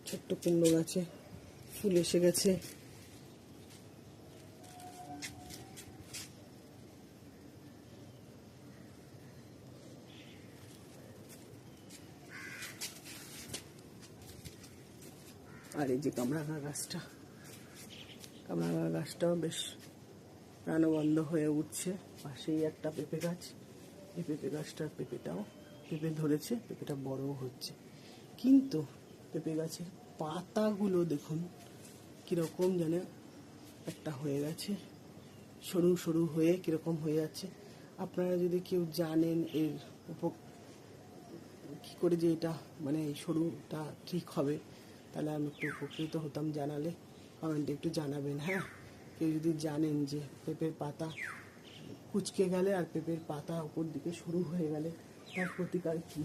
ছোট্ট কুমড়ো গাছে ফুল এসে গেছে। আর এই যে কামরাঙা গাছটাও বেশ প্রাণবন্ধ হয়ে উঠছে। পাশেই একটা পেঁপে গাছ, এই পেঁপে গাছটার পেঁপে ধরেছে, পেঁপেটা বড়ও হচ্ছে। কিন্তু পেঁপে গাছের পাতাগুলো দেখুন কীরকম যেন একটা হয়ে গেছে, সরু সরু হয়ে কীরকম হয়ে যাচ্ছে। আপনারা যদি কেউ জানেন এর কী করে যে এটা মানে এই সরুটা ঠিক হবে, তাহলে আমি একটু উপকৃত হতাম। জানালে কমেন্টে একটু জানাবেন। হ্যাঁ, কেউ যদি জানেন যে পেঁপের পাতা কুঁচকে গেলে আর পেঁপের পাতা উপর দিকে সরু হয়ে গেলে তার প্রতিকার কী।